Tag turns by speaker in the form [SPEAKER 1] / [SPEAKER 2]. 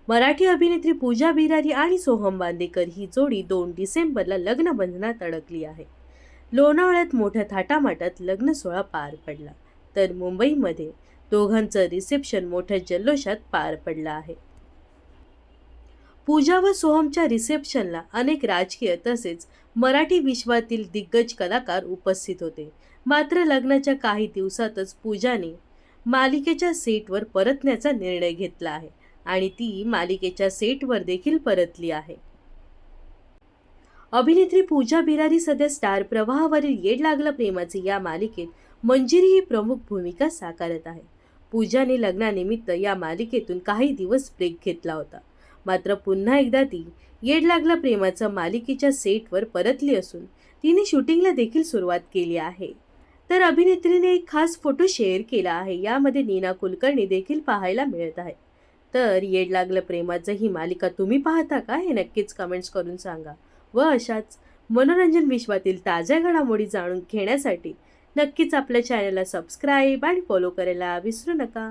[SPEAKER 1] मराठी अभिनेत्री पूजा बिरारी आणि सोहम बांदेकर ही जोडी 2 डिसेंबरला लग्नबंधनात अडकली आहे. लोणावळ्यात मोठ्या थाटामाटात लग्न सोहळा पार पडला, तर मुंबईमध्ये दोघांचं रिसेप्शन मोठ्या जल्लोषात पार पडलं आहे. पूजा व सोहमच्या रिसेप्शनला अनेक राजकीय तसेच मराठी विश्वातील दिग्गज कलाकार उपस्थित होते. मात्र लग्नाच्या काही दिवसातच पूजाने मालिकेच्या सेटवर परतण्याचा निर्णय घेतला आहे आणि ती मालिकेच्या सेटवर देखील परतली आहे. अभिनेत्री पूजा बिरारी सध्या स्टार प्रवाहावरील येड लागलं प्रेमाचे या मालिकेत मंजिरी ही प्रमुख भूमिका साकारत आहे. पूजाने लग्नानिमित्त या मालिकेतून काही दिवस ब्रेक घेतला होता. मात्र पुन्हा एकदा ती येड लागलं प्रेमाचं मालिकेच्या सेटवर परतली असून तिने शूटिंगला देखील सुरुवात केली आहे. तर अभिनेत्रीने एक खास फोटो शेअर केला आहे. यामध्ये नीना कुलकर्णी देखील पाहायला मिळत आहे. तर येड लागलं प्रेमाचं ही मालिका तुम्ही पाहता का, हे नक्कीच कमेंट्स करून सांगा. व अशाच मनोरंजन विश्वातील ताज्या घडामोडी जाणून घेण्यासाठी नक्कीच आपल्या चॅनलला सबस्क्राईब आणि फॉलो करायला विसरू नका.